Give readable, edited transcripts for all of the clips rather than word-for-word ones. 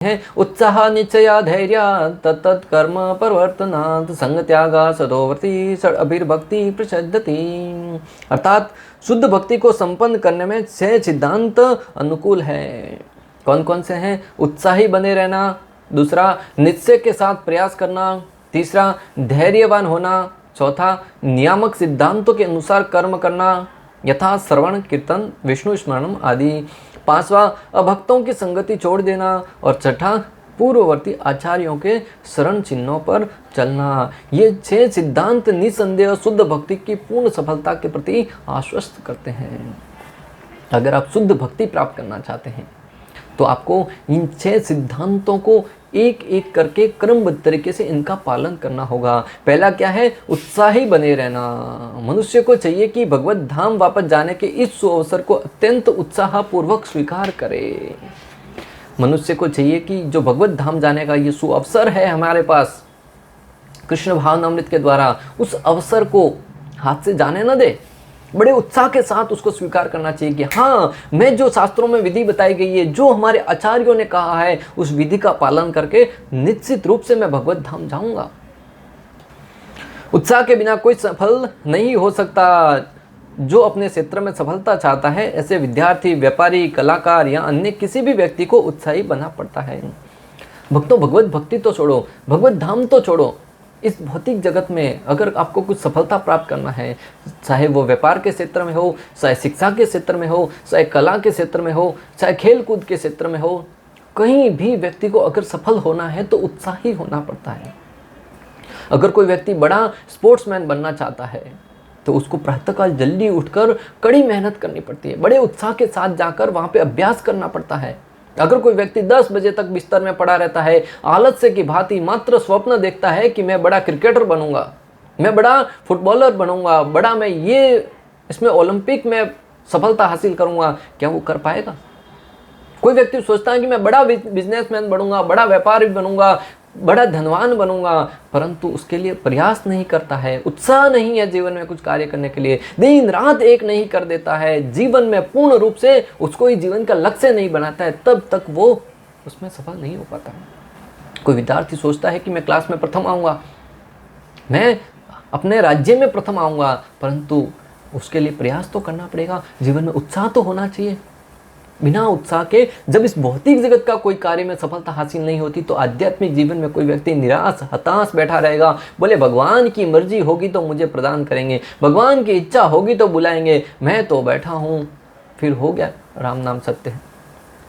हैं उत्साह निश्चया धैर्य तत्त कर्म परिवर्तनात् संग त्यागा सदोवर्ती षड अभिर्भक्ति प्रसिद्धति। अर्थात शुद्ध भक्ति को संपन्न करने में 6 सिद्धांत अनुकूल है। कौन कौन से हैं? उत्साही बने रहना, दूसरा निश्चय के साथ प्रयास करना, तीसरा धैर्यवान होना, चौथा नियामक सिद्धांतों के अनुसार कर्म करना यथा श्रवण कीर्तन विष्णु स्मरणम आदि, पांचवा अभक्तों की संगति छोड़ देना और छठा पूर्ववर्ती आचार्यों के शरण चिन्हों पर चलना। ये 6 सिद्धांत निसंदेह शुद्ध भक्ति की पूर्ण सफलता के प्रति आश्वस्त करते हैं। अगर आप शुद्ध भक्ति प्राप्त करना चाहते हैं तो आपको इन 6 सिद्धांतों को एक एक करके क्रमबद्ध तरीके से इनका पालन करना होगा। पहला क्या है? उत्साही बने रहना। मनुष्य को चाहिए कि भगवत धाम वापस जाने के इस सुअवसर को अत्यंत उत्साहपूर्वक स्वीकार करे। मनुष्य को चाहिए कि जो भगवत धाम जाने का ये सुअवसर है हमारे पास कृष्ण भावनामृत के द्वारा, उस अवसर को हाथ से जाने न दे। बड़े उत्साह के साथ उसको स्वीकार करना चाहिए कि हाँ, मैं जो शास्त्रों में विधि बताई गई है, जो हमारे आचार्यों ने कहा है, उस विधि का पालन करके निश्चित रूप से मैं भगवत धाम जाऊंगा। उत्साह के बिना कोई सफल नहीं हो सकता। जो अपने क्षेत्र में सफलता चाहता है, ऐसे विद्यार्थी, व्यापारी, कलाकार या अन्य किसी भी व्यक्ति को उत्साही बना पड़ता है। भक्तों, भगवत भक्ति तो छोड़ो, भगवत धाम तो छोड़ो, इस भौतिक जगत में अगर आपको कुछ सफलता प्राप्त करना है, चाहे वो व्यापार के क्षेत्र में हो, चाहे शिक्षा के क्षेत्र में हो, चाहे कला के क्षेत्र में हो, चाहे खेल कूद के क्षेत्र में हो, कहीं भी व्यक्ति को अगर सफल होना है तो उत्साही होना पड़ता है। अगर कोई व्यक्ति बड़ा स्पोर्ट्समैन बनना चाहता है तो उसको प्रातःकाल जल्दी उठकर कड़ी मेहनत करनी पड़ती है, बड़े उत्साह के साथ जाकर वहाँ पे अभ्यास करना पड़ता है। अगर कोई व्यक्ति 10 बजे तक बिस्तर में पड़ा रहता है, आलस्य की भांति मात्र स्वप्न देखता है कि मैं बड़ा क्रिकेटर बनूंगा, मैं बड़ा फुटबॉलर बनूंगा, बड़ा मैं ये इसमें ओलंपिक में सफलता हासिल करूंगा, क्या वो कर पाएगा? कोई व्यक्ति सोचता है कि मैं बड़ा बिजनेसमैन बनूंगा, बड़ा व्यापारी बनूंगा, बड़ा धनवान बनूंगा, परंतु उसके लिए प्रयास नहीं करता है, उत्साह नहीं है जीवन में कुछ कार्य करने के लिए, दिन रात एक नहीं कर देता है, जीवन में पूर्ण रूप से उसको ही जीवन का लक्ष्य नहीं बनाता है, तब तक वो उसमें सफल नहीं हो पाता है। कोई विद्यार्थी सोचता है कि मैं क्लास में प्रथम आऊँगा, मैं अपने राज्य में प्रथम आऊँगा, परंतु उसके लिए प्रयास तो करना पड़ेगा, जीवन में उत्साह तो होना चाहिए। बिना उत्साह के जब इस भौतिक जगत का कोई कार्य में सफलता हासिल नहीं होती तो आध्यात्मिक जीवन में कोई व्यक्ति निराश हताश बैठा रहेगा, बोले भगवान की मर्जी होगी तो मुझे प्रदान करेंगे, भगवान की इच्छा होगी तो बुलाएंगे, मैं तो बैठा हूँ। फिर हो गया राम नाम सत्य है,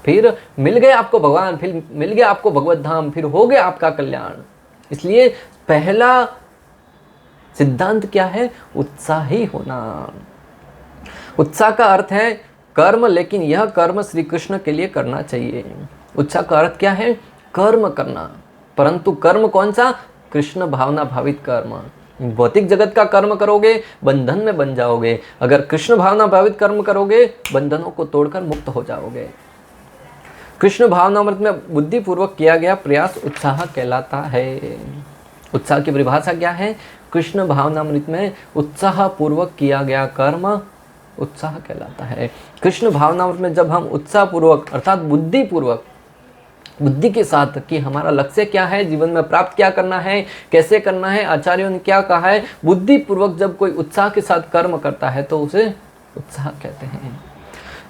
फिर मिल गए आपको भगवान, फिर मिल गया आपको भगवत धाम, फिर हो गया आपका कल्याण। इसलिए पहला सिद्धांत क्या है? उत्साही होना। उत्साह का अर्थ है कर्म, लेकिन यह कर्म श्री कृष्ण के लिए करना चाहिए। उत्साह का अर्थ क्या है? कर्म करना, परंतु कर्म कौन सा? कृष्ण भावना भावित कर्म। भौतिक जगत का कर्म करोगे बंधन में बन जाओगे, अगर कृष्ण भावना भावित कर्म करोगे बंधनों को तोड़कर मुक्त हो जाओगे। कृष्ण भावनामृत में बुद्धिपूर्वक किया गया प्रयास उत्साह कहलाता है। उत्साह की परिभाषा क्या है? कृष्ण भावनामृत में उत्साह पूर्वक किया गया कर्म उत्साह कहलाता है। कृष्ण भावनामृत में जब हम उत्साह पूर्वक अर्थात बुद्धिपूर्वक, बुद्धि के साथ कि हमारा लक्ष्य क्या है, जीवन में प्राप्त क्या करना है, कैसे करना है, आचार्यों ने क्या कहा है, बुद्धिपूर्वक जब कोई उत्साह के साथ कर्म करता है तो उसे उत्साह कहते हैं।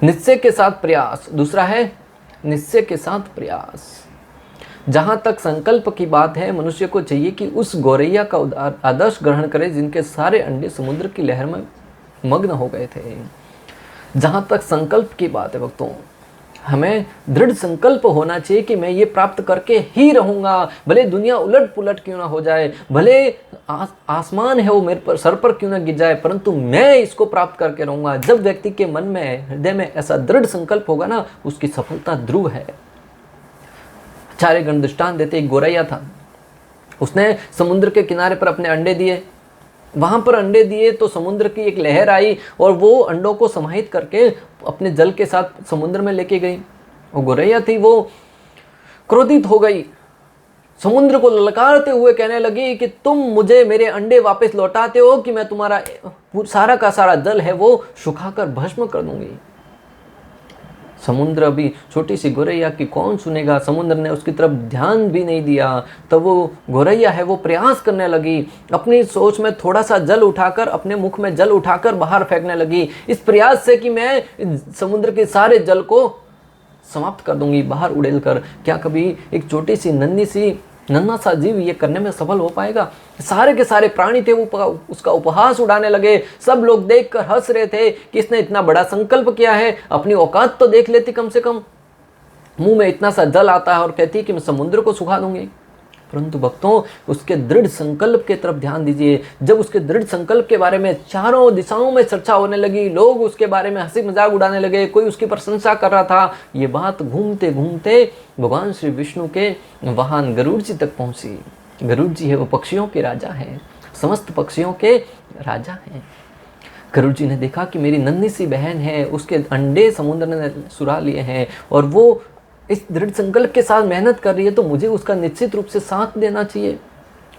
निश्चय के साथ प्रयास, दूसरा है निश्चय के साथ प्रयास। जहां तक संकल्प की बात है, मनुष्य को चाहिए कि उस गौरैया का आदर्श ग्रहण करे जिनके सारे अंडे समुद्र की लहर में मग्न हो गए थे। जहां तक संकल्प की बात है भक्तों, हमें दृढ़ संकल्प होना चाहिए कि मैं ये प्राप्त करके ही रहूंगा, भले दुनिया उलट पुलट क्यों ना हो जाए, भले आसमान है वो मेरे पर सर पर क्यों ना गिर जाए, परंतु मैं इसको प्राप्त करके रहूंगा। जब व्यक्ति के मन में, हृदय में ऐसा दृढ़ संकल्प होगा ना, उसकी सफलता ध्रुव है। आचार्य गण दृष्टांत देते, एक गौरैया था, उसने समुद्र के किनारे पर अपने अंडे दिए, वहां पर अंडे दिए तो समुद्र की एक लहर आई और वो अंडों को समाहित करके अपने जल के साथ समुद्र में लेके गई। वो गौरैया थी, वो क्रोधित हो गई, समुद्र को ललकारते हुए कहने लगी कि तुम मुझे मेरे अंडे वापस लौटाते हो कि मैं तुम्हारा सारा का सारा जल है वो सुखाकर भस्म कर दूंगी। समुद्र अभी छोटी सी गोरैया की कौन सुनेगा, समुद्र ने उसकी तरफ ध्यान भी नहीं दिया। तब वो गोरैया है वो प्रयास करने लगी, अपनी सोच में थोड़ा सा जल उठाकर, अपने मुख में जल उठाकर बाहर फेंकने लगी, इस प्रयास से कि मैं समुद्र के सारे जल को समाप्त कर दूंगी, बाहर उड़ेल कर। क्या कभी एक छोटी सी नन्हा सा जीव ये करने में सफल हो पाएगा? सारे के सारे प्राणी थे वो उसका उपहास उड़ाने लगे। सब लोग देखकर हंस रहे थे कि इसने इतना बड़ा संकल्प किया है, अपनी औकात तो देख लेती कम से कम। मुंह में इतना सा जल आता है और कहती है कि मैं समुद्र को सुखा दूंगी। परंतु भक्तों, उसके दृढ़ संकल्प के तरफ ध्यान दीजिए। जब उसके दृढ़ संकल्प के बारे में चारों दिशाओं में चर्चा होने लगी, लोग उसके बारे में हंसी मजाक उड़ाने लगे, कोई उसकी प्रशंसा कर रहा था, ये बात घूमते घूमते भगवान श्री विष्णु के वाहन गरुड़ जी तक पहुंची। गरुड़ जी है वो पक्षियों के राजा हैं, समस्त पक्षियों के राजा हैं। गरुड़ जी ने देखा कि मेरी नन्ही सी बहन है, उसके अंडे समुद्र ने सुरा लिए हैं और वो इस दृढ़ संकल्प के साथ मेहनत कर रही है, तो मुझे उसका निश्चित रूप से साथ देना चाहिए।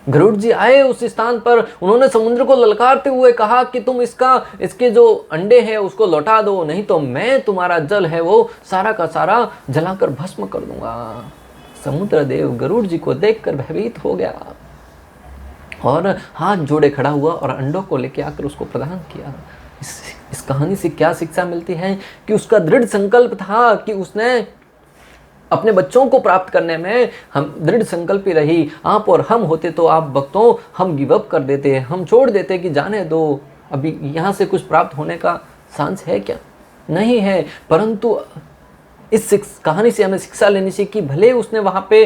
गरुड़ जी आए उस स्थान पर, उन्होंने समुद्र को ललकारते हुए कहा कि तुम इसके जो अंडे हैं उसको लौटा दो, नहीं तो मैं तुम्हारा जल है वो सारा का सारा जलाकर भस्म कर दूंगा। समुद्र देव गरुड़ जी को देखकर भयभीत हो गया और हाथ जोड़े खड़ा हुआ और अंडों को लेके आकर उसको प्रदान किया। इस कहानी से क्या शिक्षा मिलती है कि उसका दृढ़ संकल्प था कि उसने अपने बच्चों को प्राप्त करने में हम दृढ़ संकल्पी रही। आप और हम होते तो आप भक्तों, हम गिव अप कर देते, हम छोड़ देते कि जाने दो, अभी यहाँ से कुछ प्राप्त होने का चांस है क्या? नहीं है। परंतु इस कहानी से हमें शिक्षा लेनी चाहिए कि भले उसने वहाँ पे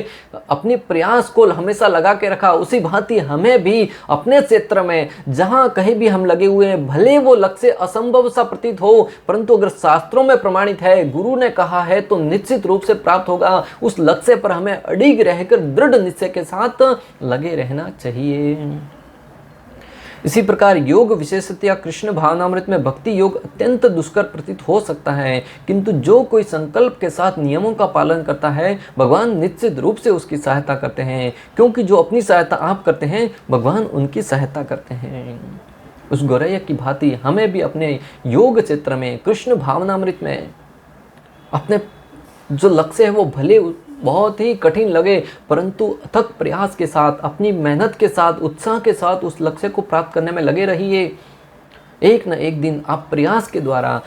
अपनी प्रयास को हमेशा लगा के रखा, उसी भांति हमें भी अपने क्षेत्र में जहाँ कहीं भी हम लगे हुए हैं, भले वो लक्ष्य असंभव सा प्रतीत हो, परंतु अगर शास्त्रों में प्रमाणित है, गुरु ने कहा है, तो निश्चित रूप से प्राप्त होगा। उस लक्ष्य पर हमें अडिग रहकर दृढ़ निश्चय के साथ लगे रहना चाहिए। इसी प्रकार योग विशेषतया कृष्ण भावनामृत में भक्ति योग अत्यंत दुष्कर प्रतीत हो सकता है, किंतु जो कोई संकल्प के साथ नियमों का पालन करता है, भगवान निश्चित रूप से उसकी सहायता करते हैं, क्योंकि जो अपनी सहायता आप करते हैं, भगवान उनकी सहायता करते हैं। उस गौरैया की भांति हमें भी अपने योग क्षेत्र में, कृष्ण भावनामृत में, अपने जो लक्ष्य है वो भले बहुत ही कठिन लगे, परंतु अथक प्रयास के साथ, अपनी मेहनत के साथ, उत्साह के साथ उस लक्ष्य को प्राप्त करने में लगे रहिए। एक न एक दिन आप प्रयास के द्वारा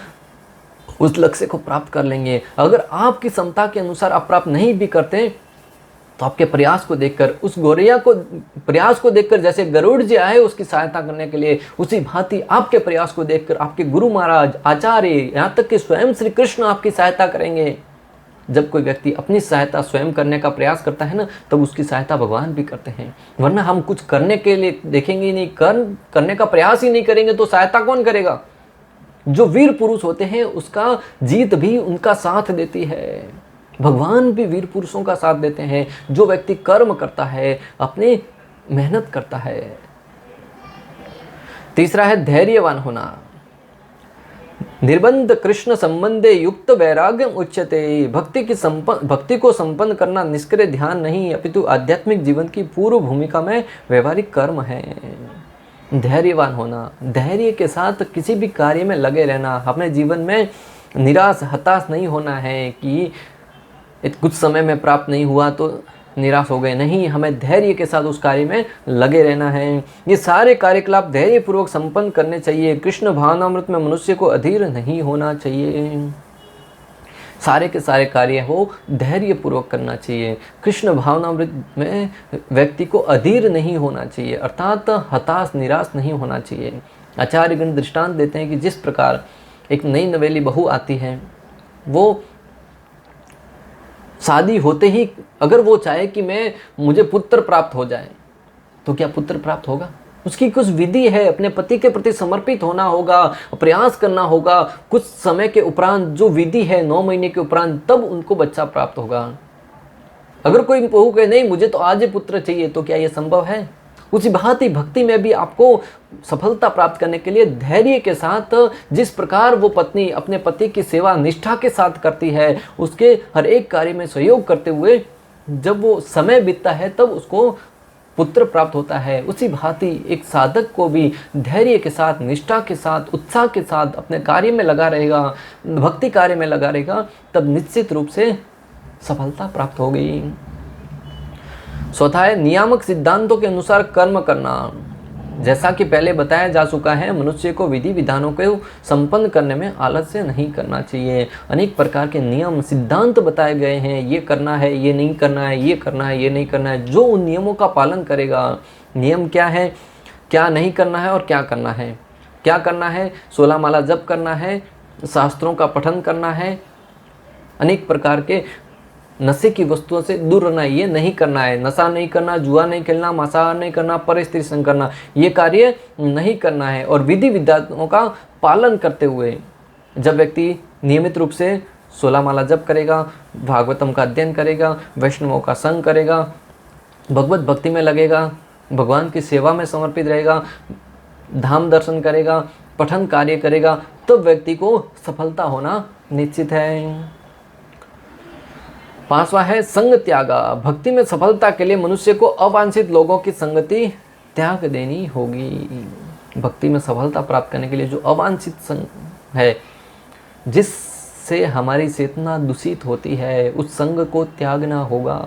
उस लक्ष्य को प्राप्त कर लेंगे। अगर आपकी क्षमता के अनुसार आप प्राप्त नहीं भी करते, तो आपके प्रयास को देखकर, उस गौरैया को प्रयास को देखकर, जैसे गरुड़ जी आए उसकी सहायता करने के लिए, उसी भांति आपके प्रयास को देखकर आपके गुरु महाराज, आचार्य, यहाँ तक कि स्वयं श्री कृष्ण आपकी सहायता करेंगे। जब कोई व्यक्ति अपनी सहायता स्वयं करने का प्रयास करता है ना, तब उसकी सहायता भगवान भी करते हैं। वरना हम कुछ करने के लिए देखेंगे ही नहीं, करने का प्रयास ही नहीं करेंगे, तो सहायता कौन करेगा? जो वीर पुरुष होते हैं उसका जीत भी उनका साथ देती है। भगवान भी वीर पुरुषों का साथ देते हैं। जो व्यक्ति कर्म करता है, अपनी मेहनत करता है। तीसरा है धैर्यवान होना। निर्बंध कृष्ण संबंधे युक्त वैराग्यम उच्यते। भक्ति को संपन्न करना निष्क्रिय ध्यान नहीं, अपितु आध्यात्मिक जीवन की पूर्व भूमिका में व्यवहारिक कर्म है। धैर्यवान होना, धैर्य के साथ किसी भी कार्य में लगे रहना। अपने जीवन में निराश हताश नहीं होना है कि कुछ समय में प्राप्त नहीं हुआ तो निराश हो गए। नहीं, हमें धैर्य के साथ उस कार्य में लगे रहना है। ये सारे कार्यकलाप धैर्यपूर्वक संपन्न करने चाहिए। कृष्ण भावनामृत में मनुष्य को अधीर नहीं होना चाहिए। सारे के सारे कार्य हो धैर्यपूर्वक करना चाहिए। कृष्ण भावनामृत में व्यक्ति को अधीर नहीं होना चाहिए, अर्थात हताश निराश नहीं होना चाहिए। आचार्यगण दृष्टांत देते हैं कि जिस प्रकार एक नई नवेली बहू आती है, वो शादी होते ही अगर वो चाहे कि मुझे पुत्र प्राप्त हो जाए, तो क्या पुत्र प्राप्त होगा? उसकी कुछ विधि है, अपने पति के प्रति समर्पित होना होगा, प्रयास करना होगा। कुछ समय के उपरांत जो विधि है, 9 महीने के उपरांत, तब उनको बच्चा प्राप्त होगा। अगर कोई बहू कहे नहीं मुझे तो आज ही पुत्र चाहिए, तो क्या यह संभव है? उसी भांति भक्ति में भी आपको सफलता प्राप्त करने के लिए धैर्य के साथ, जिस प्रकार वो पत्नी अपने पति की सेवा निष्ठा के साथ करती है, उसके हर एक कार्य में सहयोग करते हुए जब वो समय बीतता है, तब उसको पुत्र प्राप्त होता है, उसी भांति एक साधक को भी धैर्य के साथ, निष्ठा के साथ, उत्साह के साथ अपने कार्य में लगा रहेगा, भक्ति कार्य में लगा रहेगा, तब निश्चित रूप से सफलता प्राप्त होगी। चौथा है नियामक सिद्धांतों के अनुसार कर्म करना। जैसा कि पहले बताया जा चुका है, मनुष्य को विधि विधानों को संपन्न करने में आलस्य नहीं करना चाहिए। अनेक प्रकार के नियम सिद्धांत बताए गए हैं, ये करना है, ये नहीं करना है, ये करना है, ये नहीं करना है। जो उन नियमों का पालन करेगा, नियम क्या है, क्या नहीं करना है और क्या करना है। क्या करना है, 16 माला जप करना है, शास्त्रों का पठन करना है, अनेक प्रकार के नशे की वस्तुओं से दूर रहना है, ये नहीं करना है। नशा नहीं करना, जुआ नहीं खेलना, मांसाहार नहीं करना, परस्त्री संग करना, ये कार्य नहीं करना है। और विधि विधानों का पालन करते हुए जब व्यक्ति नियमित रूप से 16 माला जप करेगा, भागवतम का अध्ययन करेगा, वैष्णवों का संग करेगा, भगवत भक्ति में लगेगा, भगवान की सेवा में समर्पित रहेगा, धाम दर्शन करेगा, पठन कार्य करेगा, तब व्यक्ति को सफलता होना निश्चित है। 5वां है संग त्यागा। भक्ति में सफलता के लिए मनुष्य को अवांछित लोगों की संगति त्याग देनी होगी। भक्ति में सफलता प्राप्त करने के लिए जो अवांछित संग है, जिससे हमारी चेतना दूषित होती है, उस संग को त्यागना होगा।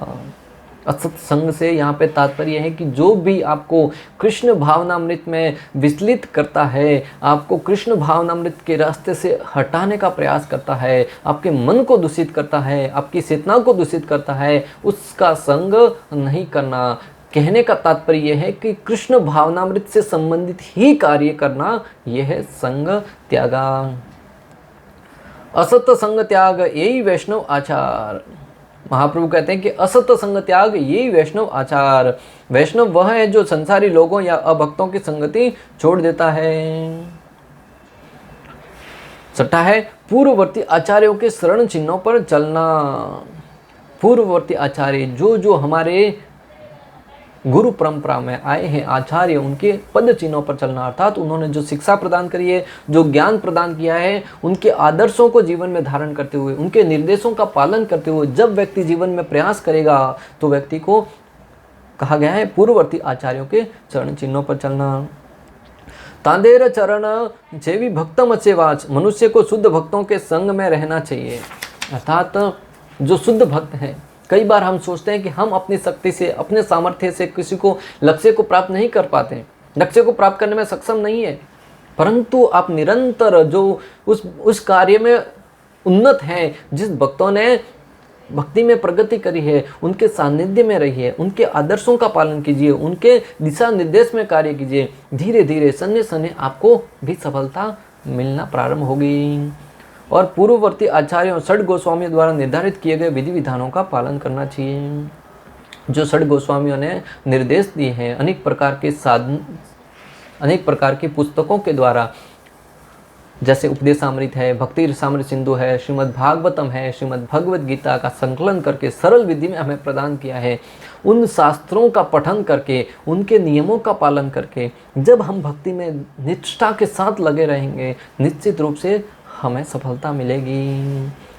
असत संग से यहाँ पे तात्पर्य है कि जो भी आपको कृष्ण भावनामृत में विचलित करता है, आपको कृष्ण भावनामृत के रास्ते से हटाने का प्रयास करता है, आपके मन को दूषित करता है, आपकी चेतना को दूषित करता है, उसका संग नहीं करना। कहने का तात्पर्य यह है कि कृष्ण भावनामृत से संबंधित ही कार्य करना, यह है संग त्यागा। असत संग त्याग यही वैष्णव आचार। महाप्रभु कहते हैं कि असत संग त्याग यही वैष्णव आचार। वैष्णव वह है जो संसारी लोगों या अभक्तों की संगति छोड़ देता है। 6 है पूर्ववर्ती आचार्यों के शरण चिन्हों पर चलना। पूर्ववर्ती आचार्य जो हमारे गुरु परंपरा में आए हैं आचार्य, उनके पद चिन्हों पर चलना, अर्थात उन्होंने जो शिक्षा प्रदान करी है, जो ज्ञान प्रदान किया है, उनके आदर्शों को जीवन में धारण करते हुए, उनके निर्देशों का पालन करते हुए जब व्यक्ति जीवन में प्रयास करेगा, तो व्यक्ति को कहा गया है पूर्ववर्ती आचार्यों के चरण चिन्हों पर चलना। तांदेर चरण जेवी भक्तम अचेवाच। मनुष्य को शुद्ध भक्तों के संग में रहना चाहिए, अर्थात जो शुद्ध भक्त हैं। कई बार हम सोचते हैं कि हम अपनी शक्ति से, अपने सामर्थ्य से किसी को लक्ष्य को प्राप्त नहीं कर पाते, लक्ष्य को प्राप्त करने में सक्षम नहीं है, परंतु आप निरंतर जो उस कार्य में उन्नत हैं, जिस भक्तों ने भक्ति में प्रगति करी है, उनके सानिध्य में रहिए, उनके आदर्शों का पालन कीजिए, उनके दिशा निर्देश में कार्य कीजिए। धीरे धीरे सन्ने सन्ने आपको भी सफलता मिलना प्रारंभ होगी। और पूर्ववर्ती आचार्यों षड गोस्वामियों द्वारा निर्धारित किए गए विधि विधानों का पालन करना चाहिए। जो षड गोस्वामियों ने निर्देश दिए हैं अनेक प्रकार के साधन, अनेक प्रकार की पुस्तकों के द्वारा, जैसे उपदेशामृत है, भक्ति रसामृत सिंधु है, श्रीमद् भागवतम है, श्रीमद् भगवद गीता का संकलन करके सरल विधि में हमें प्रदान किया है। उन शास्त्रों का पठन करके, उनके नियमों का पालन करके जब हम भक्ति में निष्ठा के साथ लगे रहेंगे, निश्चित रूप से हमें सफलता मिलेगी।